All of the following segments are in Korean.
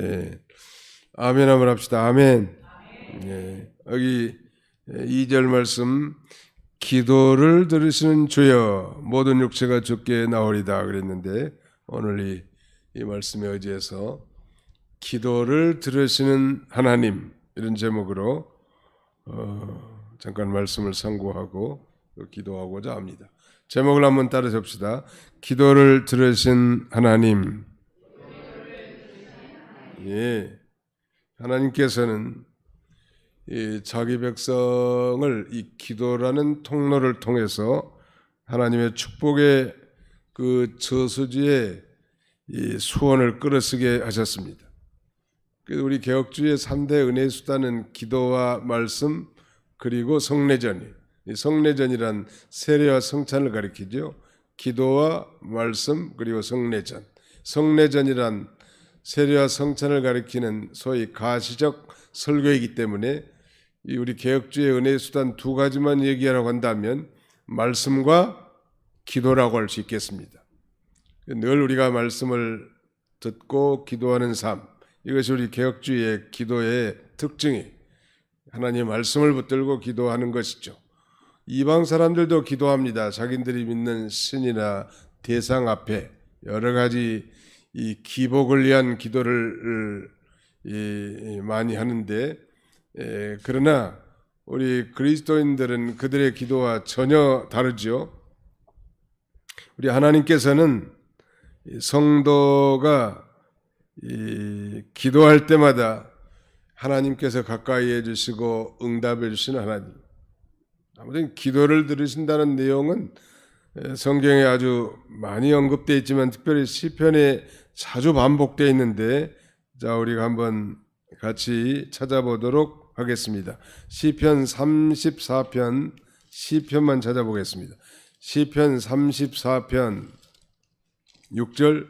예. 아멘 한번 합시다. 아멘. 예. 여기 2절 말씀, 기도를 들으시는 주여 모든 육체가 주께 나오리다 그랬는데, 오늘 이 말씀에 의지해서 기도를 들으시는 하나님, 이런 제목으로 잠깐 말씀을 상고하고 기도하고자 합니다. 제목을 한번 따라 잡시다. 기도를 들으신 하나님. 예, 하나님께서는 자기 백성을 이 기도라는 통로를 통해서 하나님의 축복의 그 저수지에 이 수원을 끌어쓰게 하셨습니다. 그래서 우리 개혁주의 3대 은혜의 수단은 기도와 말씀 그리고 성례전이에요. 이 성례전이란 세례와 성찬을 가리키죠. 기도와 말씀 그리고 성례전. 성례전이란 세례와 성찬을 가리키는 소위 가시적 설교이기 때문에 이 우리 개혁주의 은혜의 수단 두 가지만 얘기하라고 한다면 말씀과 기도라고 할 수 있겠습니다. 늘 우리가 말씀을 듣고 기도하는 삶, 이것이 우리 개혁주의의 기도의 특징이 하나님의 말씀을 붙들고 기도하는 것이죠. 이방 사람들도 기도합니다. 자기들이 믿는 신이나 대상 앞에 여러 가지 이 기복을 위한 기도를 많이 하는데, 그러나 우리 그리스도인들은 그들의 기도와 전혀 다르죠. 우리 하나님께서는 성도가 기도할 때마다 하나님께서 가까이 해주시고 응답해 주시는 하나님. 아무튼 기도를 들으신다는 내용은 성경에 아주 많이 언급되어 있지만 특별히 시편에 자주 반복되어 있는데, 자, 우리가 한번 같이 찾아보도록 하겠습니다. 시편 34편, 시편만 찾아보겠습니다. 시편 34편 6절,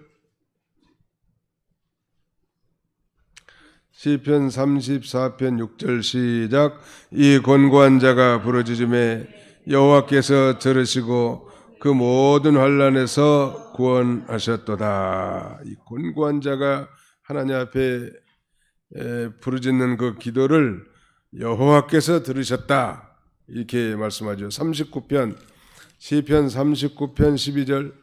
시편 34편 6절 시작. 이 곤고한 자가 부르짖음에 여호와께서 들으시고 그 모든 환난에서 구원하셨도다. 이 곤고한 자가 하나님 앞에 부르짖는 그 기도를 여호와께서 들으셨다, 이렇게 말씀하죠. 39편, 시편 39편 12절,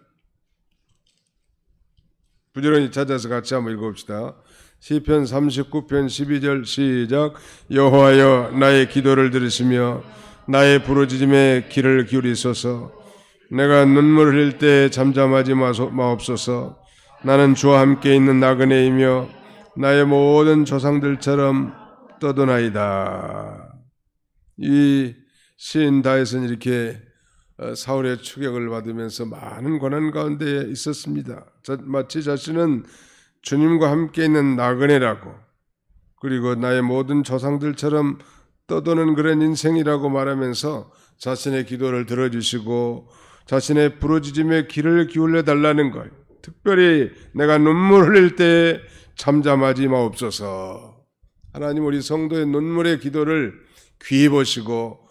부지런히 찾아서 같이 한번 읽어봅시다. 시편 39편 12절 시작. 여호와여 나의 기도를 들으시며 나의 부르짖음에 귀를 기울이소서. 내가 눈물 흘릴 때 잠잠하지 마옵소서. 나는 주와 함께 있는 나그네이며 나의 모든 조상들처럼 떠도나이다. 이 시인 다윗은 이렇게 사울의 추격을 받으면서 많은 고난 가운데 있었습니다. 마치 자신은 주님과 함께 있는 나그네라고, 그리고 나의 모든 조상들처럼 떠도는 그런 인생이라고 말하면서 자신의 기도를 들어주시고 자신의 부르짖음에 귀를 기울여 달라는 것, 특별히 내가 눈물 흘릴 때 잠잠하지 마옵소서. 하나님, 우리 성도의 눈물의 기도를 귀히 보시고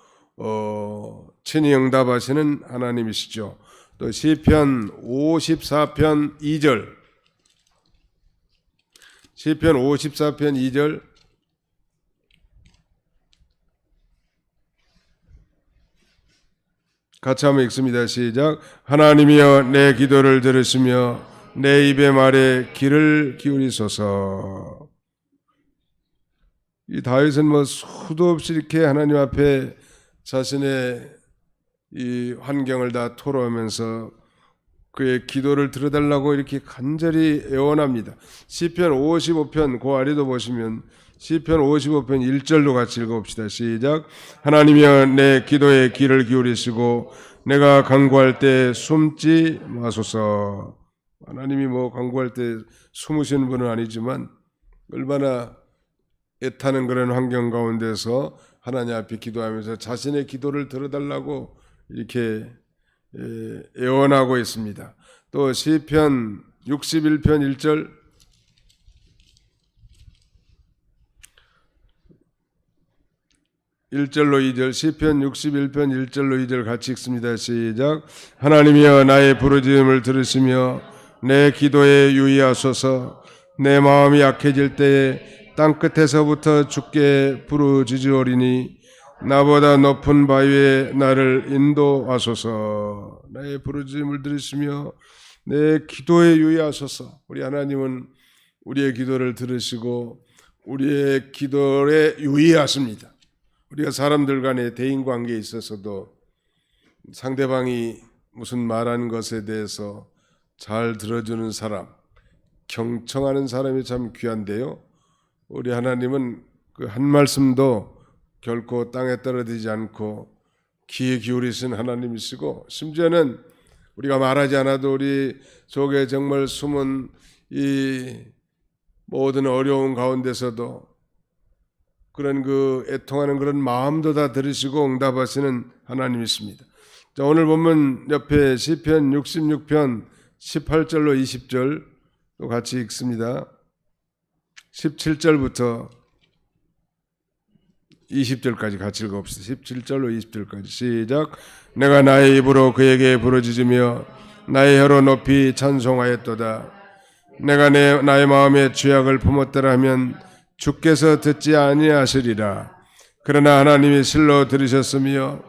친히 응답하시는 하나님이시죠. 또 시편 54편 2절, 시편 54편 2절, 같이 한번 읽습니다. 시작. 하나님이여 내 기도를 들으시며 내 입의 말에 귀를 기울이소서. 이 다윗은 수도 없이 이렇게 하나님 앞에 자신의 이 환경을 다 토로하면서 그의 기도를 들어달라고 이렇게 간절히 애원합니다. 시편 55편 그 아래도 보시면 시편 55편 1절로 같이 읽어봅시다. 시작. 하나님이여 내 기도에 귀를 기울이시고 내가 간구할 때 숨지 마소서. 하나님이 간구할 때 숨으시는 분은 아니지만 얼마나 애타는 그런 환경 가운데서 하나님 앞에 기도하면서 자신의 기도를 들어달라고 이렇게 애원하고 있습니다. 또 시편 61편 1절, 1절로 2절, 시편 61편 1절로 2절 같이 읽습니다. 시작. 하나님이여 나의 부르짖음을 들으시며 내 기도에 유의하소서. 내 마음이 약해질 때에 땅끝에서부터 주께 부르짖으오리니 나보다 높은 바위에 나를 인도하소서. 나의 부르짖음을 들으시며 내 기도에 유의하소서. 우리 하나님은 우리의 기도를 들으시고 우리의 기도에 유의하십니다. 우리가 사람들 간의 대인관계에 있어서도 상대방이 무슨 말하는 것에 대해서 잘 들어주는 사람, 경청하는 사람이 참 귀한데요. 우리 하나님은 그 한 말씀도 결코 땅에 떨어지지 않고 귀에 기울이신 하나님이시고, 심지어는 우리가 말하지 않아도 우리 속에 정말 숨은 이 모든 어려운 가운데서도 그런 그 애통하는 그런 마음도 다 들으시고 응답하시는 하나님이십니다. 자, 오늘 보면 옆에 시편 66편 18절로 20절 또 같이 읽습니다. 17절부터 20절까지 같이 읽어봅시다. 17절로 20절까지 시작. 내가 나의 입으로 그에게 부르짖으며 나의 혀로 높이 찬송하였도다. 내가 나의 마음에 죄악을 품었더라 하면 주께서 듣지 아니하시리라. 그러나 하나님이 실로 들으셨으며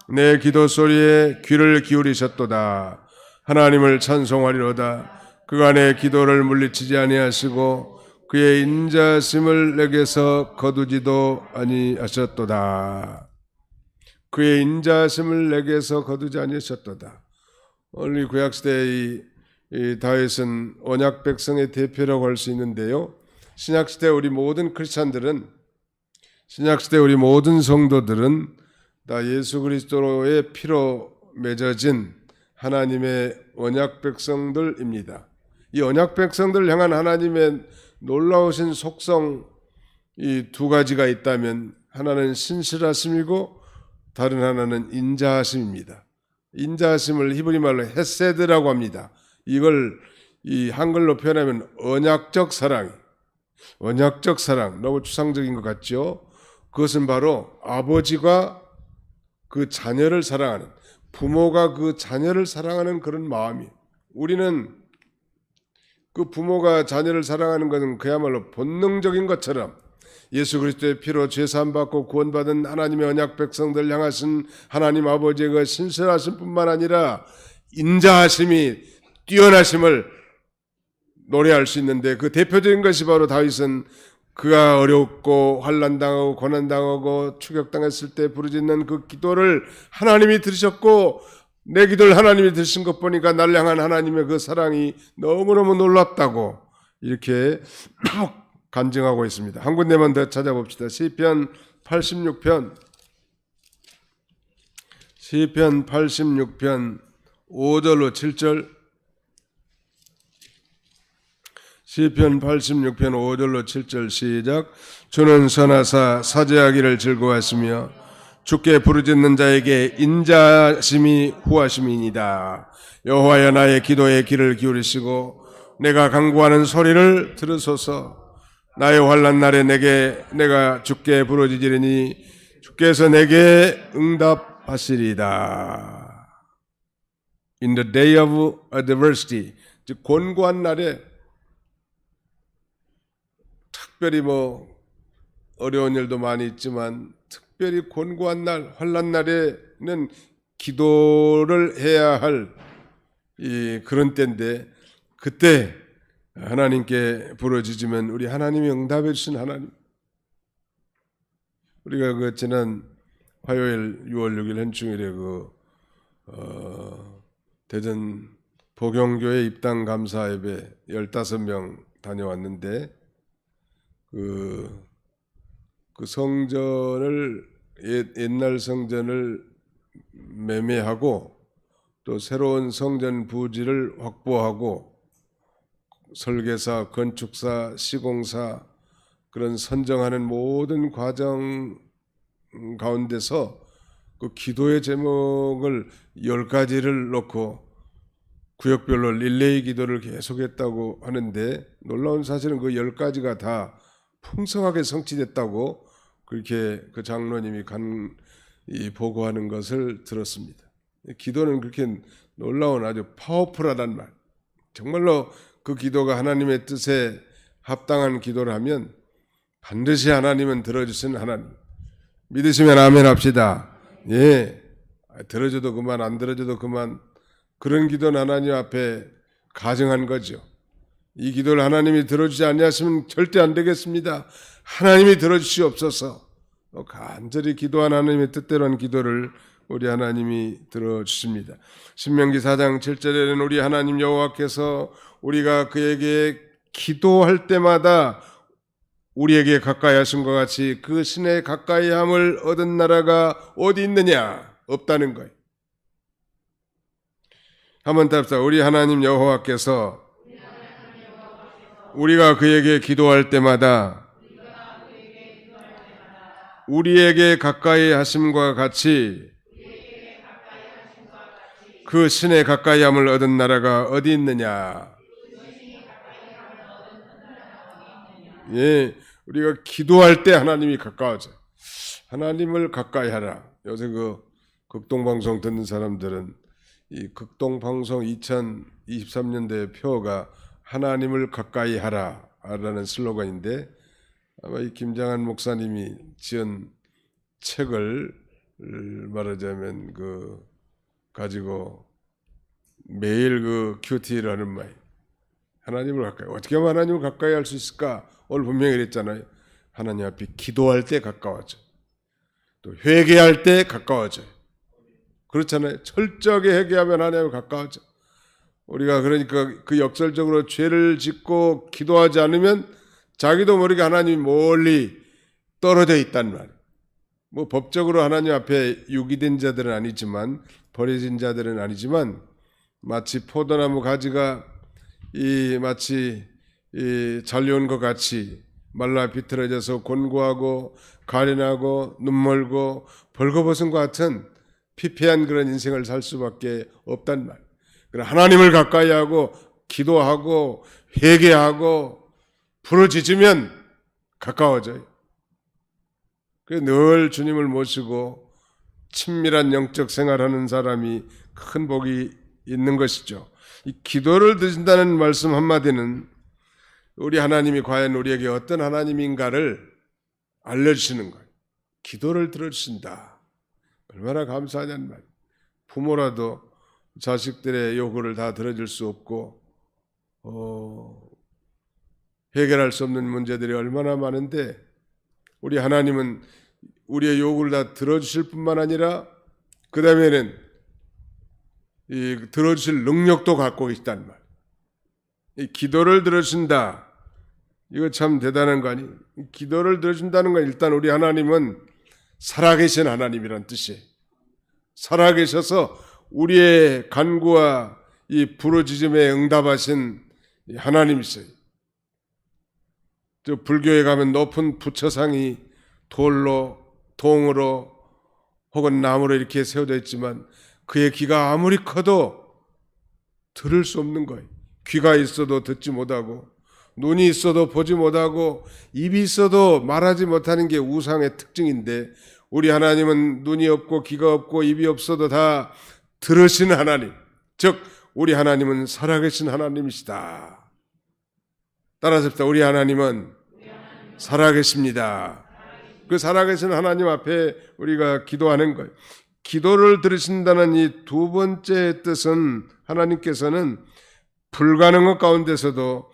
내 기도 소리에 귀를 기울이셨도다. 하나님을 찬송하리로다. 그가 내 기도를 물리치지 아니하시고 그의 인자심을 내게서 거두지도 아니하셨도다. 그의 인자심을 내게서 거두지 아니하셨도다. 오늘 구약시대의 이 다윗은 언약 백성의 대표라고 할 수 있는데요. 신약시대 우리 모든 크리스찬들은, 신약시대 우리 모든 성도들은 다 예수 그리스도의 피로 맺어진 하나님의 언약 백성들입니다. 이 언약 백성들을 향한 하나님의 놀라우신 속성 이 두 가지가 있다면 하나는 신실하심이고 다른 하나는 인자하심입니다. 인자하심을 히브리 말로 헤세드라고 합니다. 이걸 이 한글로 표현하면 언약적 사랑, 언약적 사랑, 너무 추상적인 것 같죠? 그것은 바로 아버지가 그 자녀를 사랑하는, 부모가 그 자녀를 사랑하는 그런 마음이에요. 우리는 그 부모가 자녀를 사랑하는 것은 그야말로 본능적인 것처럼 예수 그리스도의 피로 죄사함 받고 구원받은 하나님의 언약 백성들 향하신 하나님 아버지의 그 신실하심 뿐만 아니라 인자하심이 뛰어나심을 노래할 수 있는데, 그 대표적인 것이 바로 다윗은 그가 어렵고 환난당하고 고난당하고 추격당했을 때 부르짖는 그 기도를 하나님이 들으셨고, 내 기도를 하나님이 들으신 것 보니까 나를 향한 하나님의 그 사랑이 너무너무 놀랍다고 이렇게 간증하고 있습니다. 한 군데만 더 찾아봅시다. 시편 86편 5절로 7절, 시편 86편 5절로 7절 시작. 주는 선하사 사죄하기를 즐거워하시며 주께 부르짖는 자에게 인자심이 후하심이니이다. 여호와여 나의 기도에 귀를 기울이시고 내가 간구하는 소리를 들으소서. 나의 환난 날에 내가 주께 부르짖으리니 주께서 내게 응답하시리다. In the day of adversity, 즉 곤고한 날에, 특별히 어려운 일도 많이 있지만 특별히 곤고한 날, 환난 날에는 기도를 해야 할 그런 때인데, 그때 하나님께 부르짖으면 우리 하나님이 응답해 주신 하나님. 우리가 그 지난 화요일 6월 6일 현충일에 대전 복영교회 입당 감사 예배 15명 다녀왔는데, 그 성전을, 옛날 성전을 매매하고 또 새로운 성전 부지를 확보하고 설계사, 건축사, 시공사 그런 선정하는 모든 과정 가운데서 그 기도의 제목을 10가지를 놓고 구역별로 릴레이 기도를 계속했다고 하는데, 놀라운 사실은 그 10가지가 다 풍성하게 성취됐다고 그렇게 그 장로님이 보고하는 것을 들었습니다. 기도는 그렇게 놀라운 아주 파워풀하단 말, 정말로 그 기도가 하나님의 뜻에 합당한 기도를 하면 반드시 하나님은 들어주시는 하나님. 믿으시면 아멘 합시다. 예. 들어줘도 그만, 안 들어줘도 그만. 그런 기도는 하나님 앞에 가정한 거죠. 이 기도를 하나님이 들어주지 아니하시면 절대 안 되겠습니다. 하나님이 들어주시옵소서. 간절히 기도한 하나님의 뜻대로 한 기도를 우리 하나님이 들어주십니다. 신명기 4장 7절에는 우리 하나님 여호와께서 우리가 그에게 기도할 때마다 우리에게 가까이 하신 것 같이 그 신의 가까이 함을 얻은 나라가 어디 있느냐? 없다는 거예요. 한번 답사. 우리 하나님 여호와께서 우리가 그에게 기도할 때마다 우리에게 가까이 하심과 같이 그 신의 가까이 함을 얻은 나라가 어디 있느냐? 예, 우리가 기도할 때 하나님이 가까워져요. 하나님을 가까이 하라. 요새 그 극동방송 듣는 사람들은 이 극동방송 2023년도의 표어가 하나님을 가까이 하라라는 슬로건인데 아마 이 김장한 목사님이 지은 책을 말하자면 가지고 매일 큐티를 하는 말. 하나님을 가까이. 어떻게 하면 하나님을 가까이 할 수 있을까? 오늘 분명히 그랬잖아요. 하나님 앞에 기도할 때 가까워져. 또 회개할 때 가까워져요. 그렇잖아요. 철저하게 회개하면 하나님을 가까워져. 우리가 그러니까 그 역설적으로 죄를 짓고 기도하지 않으면 자기도 모르게 하나님이 멀리 떨어져 있단 말이에요. 뭐 법적으로 하나님 앞에 유기된 자들은 아니지만 버려진 자들은 아니지만 마치 포도나무 가지가 마치 잘려온 것 같이 말라 비틀어져서 곤고하고 가련하고 눈멀고 벌거벗은 것 같은 피폐한 그런 인생을 살 수밖에 없단 말. 그러나 하나님을 가까이 하고 기도하고 회개하고 부르짖으면 가까워져요. 그래서 늘 주님을 모시고 친밀한 영적 생활하는 사람이 큰 복이 있는 것이죠. 이 기도를 드신다는 말씀 한마디는 우리 하나님이 과연 우리에게 어떤 하나님인가를 알려주시는 거예요. 기도를 들어주신다. 얼마나 감사하냐는 말이에요. 부모라도 자식들의 요구를 다 들어줄 수 없고 해결할 수 없는 문제들이 얼마나 많은데 우리 하나님은 우리의 요구를 다 들어주실 뿐만 아니라 그 다음에는 들어주실 능력도 갖고 있단 말이에요. 이 기도를 들어준다. 이거 참 대단한 거 아니에요? 기도를 들어준다는 건 일단 우리 하나님은 살아계신 하나님이란 뜻이에요. 살아계셔서 우리의 간구와 이 부르짖음에 응답하신 하나님이세요. 저 불교에 가면 높은 부처상이 돌로, 동으로 혹은 나무로 이렇게 세워져 있지만 그의 귀가 아무리 커도 들을 수 없는 거예요. 귀가 있어도 듣지 못하고 눈이 있어도 보지 못하고 입이 있어도 말하지 못하는 게 우상의 특징인데 우리 하나님은 눈이 없고 귀가 없고 입이 없어도 다 들으시는 하나님, 즉 우리 하나님은 살아계신 하나님이시다. 따라서 우리 하나님은 살아계십니다. 그 살아계신 하나님 앞에 우리가 기도하는 거예요. 기도를 들으신다는 이 두 번째 뜻은 하나님께서는 불가능한 것 가운데서도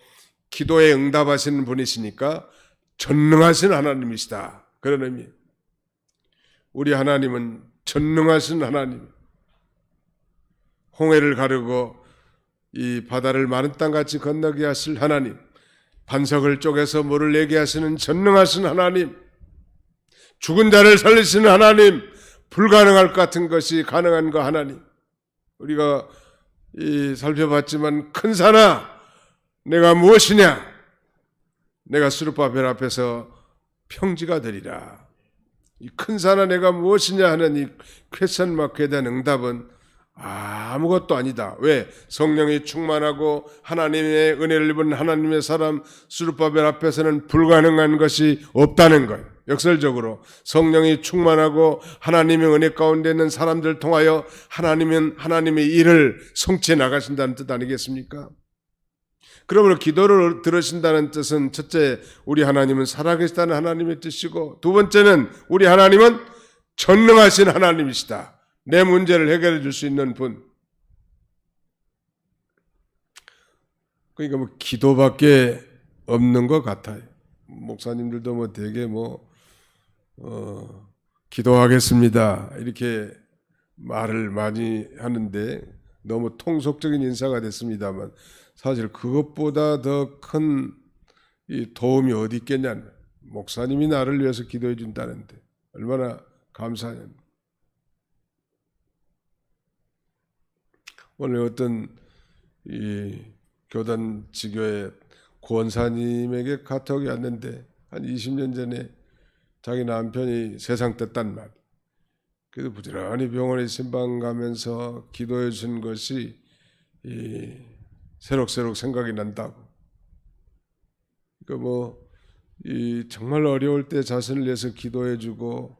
기도에 응답하시는 분이시니까 전능하신 하나님이시다. 그런 의미예요. 우리 하나님은 전능하신 하나님. 홍해를 가르고 이 바다를 마른 땅같이 건너게 하실 하나님. 반석을 쪼개서 물을 내게 하시는 전능하신 하나님. 죽은 자를 살리시는 하나님. 불가능할 것 같은 것이 가능한 거 하나님. 우리가 살펴봤지만 큰 산아 내가 무엇이냐? 내가 수르바벨 앞에서 평지가 되리라. 이 큰 산아 내가 무엇이냐 하는 이 퀘스천 마크에 대한 응답은 아무것도 아니다. 왜? 성령이 충만하고 하나님의 은혜를 입은 하나님의 사람 수르바벨 앞에서는 불가능한 것이 없다는 거예요. 역설적으로 성령이 충만하고 하나님의 은혜 가운데 있는 사람들 통하여 하나님은 하나님의 일을 성취해 나가신다는 뜻 아니겠습니까? 그러므로 기도를 들으신다는 뜻은 첫째, 우리 하나님은 살아계시다는 하나님의 뜻이고, 두 번째는 우리 하나님은 전능하신 하나님이시다. 내 문제를 해결해 줄 수 있는 분. 그러니까 뭐 기도밖에 없는 것 같아요. 목사님들도 뭐 되게 기도하겠습니다 이렇게 말을 많이 하는데 너무 통속적인 인사가 됐습니다만, 사실 그것보다 더 큰 도움이 어디 있겠냐는, 목사님이 나를 위해서 기도해 준다는데 얼마나 감사해요. 오늘 어떤 이 교단 지교의 권사님에게 카톡이 왔는데, 한 20년 전에 자기 남편이 세상 떴단 말. 그래도 부지런히 병원에 신방 가면서 기도해 준 것이 새록새록 생각이 난다고. 그러니까 정말 어려울 때 자신을 위해서 기도해 주고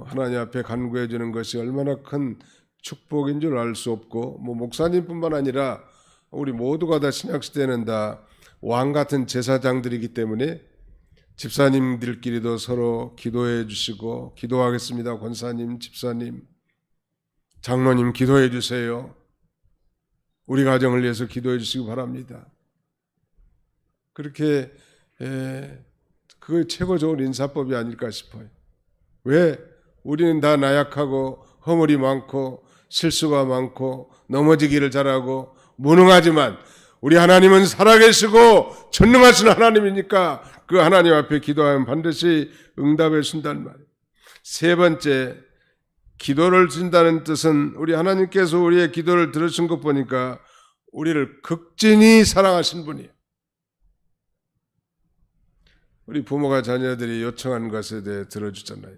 하나님 앞에 간구해 주는 것이 얼마나 큰 축복인 줄 알 수 없고, 목사님뿐만 아니라 우리 모두가 다 신약시대는 다 왕 같은 제사장들이기 때문에 집사님들끼리도 서로 기도해 주시고, 기도하겠습니다 권사님, 집사님, 장로님 기도해 주세요, 우리 가정을 위해서 기도해 주시기 바랍니다. 그렇게 그게 최고 좋은 인사법이 아닐까 싶어요. 왜? 우리는 다 나약하고 허물이 많고 실수가 많고 넘어지기를 잘하고 무능하지만, 우리 하나님은 살아계시고 전능하신 하나님이니까 그 하나님 앞에 기도하면 반드시 응답해 준다는 말이에요. 세 번째, 기도를 준다는 뜻은 우리 하나님께서 우리의 기도를 들으신 것 보니까 우리를 극진히 사랑하신 분이에요. 우리 부모가 자녀들이 요청한 것에 대해 들어주잖아요.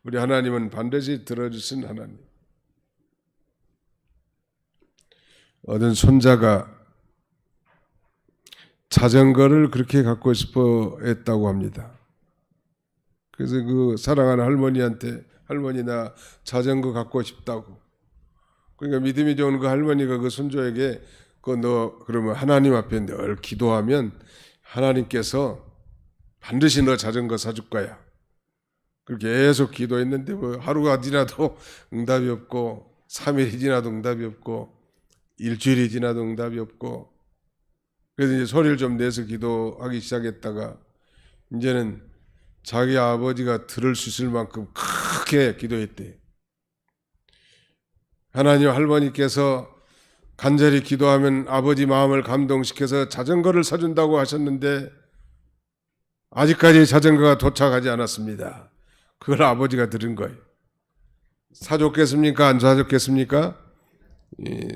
우리 하나님은 반드시 들어주신 하나님. 어떤 손자가 자전거를 그렇게 갖고 싶어 했다고 합니다. 그래서 그 사랑하는 할머니한테, 할머니 나 자전거 갖고 싶다고. 그러니까 믿음이 좋은 그 할머니가 그 손주에게 너 그러면 하나님 앞에 늘 기도하면 하나님께서 반드시 너 자전거 사줄 거야. 그렇게 계속 기도했는데 하루가 지나도 응답이 없고, 3일이 지나도 응답이 없고, 일주일이 지나도 응답이 없고, 그래서 이제 소리를 좀 내서 기도하기 시작했다가 이제는 자기 아버지가 들을 수 있을 만큼 크게 기도했대. 하나님, 할머니께서 간절히 기도하면 아버지 마음을 감동시켜서 자전거를 사준다고 하셨는데 아직까지 자전거가 도착하지 않았습니다. 그걸 아버지가 들은 거예요. 사줬겠습니까? 안 사줬겠습니까?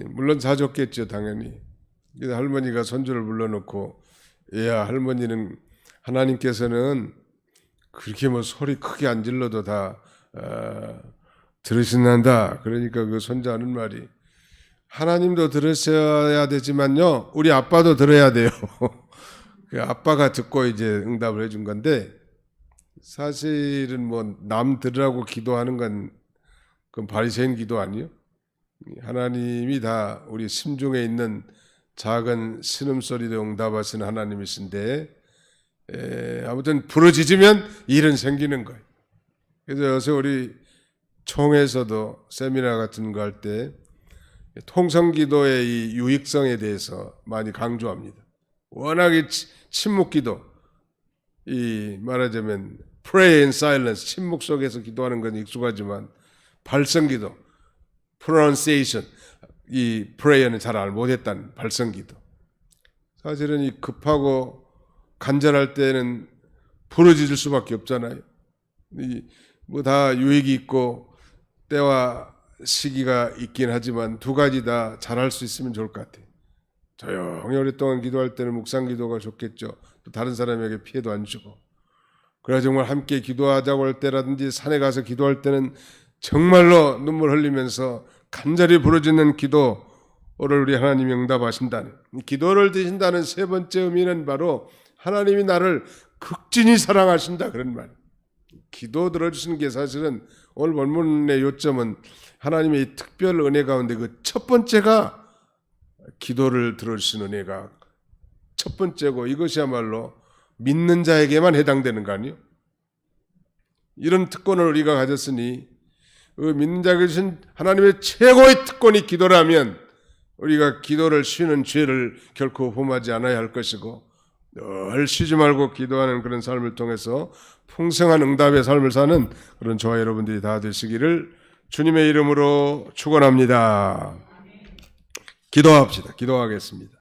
물론 사줬겠죠, 당연히. 그래서 할머니가 손주를 불러놓고, 얘야, 할머니는 하나님께서는 그렇게 소리 크게 안 질러도 다 들으신단다. 그러니까 그 손자 하는 말이, 하나님도 들으셔야 되지만요, 우리 아빠도 들어야 돼요. 그 아빠가 듣고 이제 응답을 해준 건데, 사실은 남 들으라고 기도하는 건 그건 바리새인 기도 아니에요? 하나님이 다 우리 심중에 있는 작은 신음소리도 응답하시는 하나님이신데, 아무튼 부르짖으면 일은 생기는 거예요. 그래서 요새 우리 총회에서도 세미나 같은 거 할 때 통성기도의 이 유익성에 대해서 많이 강조합니다. 워낙에 침묵기도, 말하자면 pray in silence, 침묵 속에서 기도하는 건 익숙하지만 발성기도, pronunciation, 이 prayer는 잘 못했다는 발성기도. 사실은 이 급하고 간절할 때는 부르짖을 수밖에 없잖아요. 다 유익이 있고 때와 시기가 있긴 하지만 두 가지 다 잘할 수 있으면 좋을 것 같아요. 조용히 오랫동안 기도할 때는 묵상 기도가 좋겠죠. 또 다른 사람에게 피해도 안 주고. 그래 정말 함께 기도하자고 할 때라든지 산에 가서 기도할 때는 정말로 눈물 흘리면서 간절히 부르짖는 기도를 우리 하나님이 응답하신다는, 기도를 드신다는 세 번째 의미는 바로 하나님이 나를 극진히 사랑하신다, 그런 말. 기도 들어주시는 게 사실은 오늘 본문의 요점은 하나님의 특별 은혜 가운데 그 첫 번째가 기도를 들어주시는 은혜가 첫 번째고, 이것이야말로 믿는 자에게만 해당되는 거 아니요? 이런 특권을 우리가 가졌으니 믿는 자에게 주신 하나님의 최고의 특권이 기도라면 우리가 기도를 쉬는 죄를 결코 범하지 않아야 할 것이고, 늘 쉬지 말고 기도하는 그런 삶을 통해서 풍성한 응답의 삶을 사는 그런 저와 여러분들이 다 되시기를 주님의 이름으로 축원합니다. 기도합시다. 기도하겠습니다.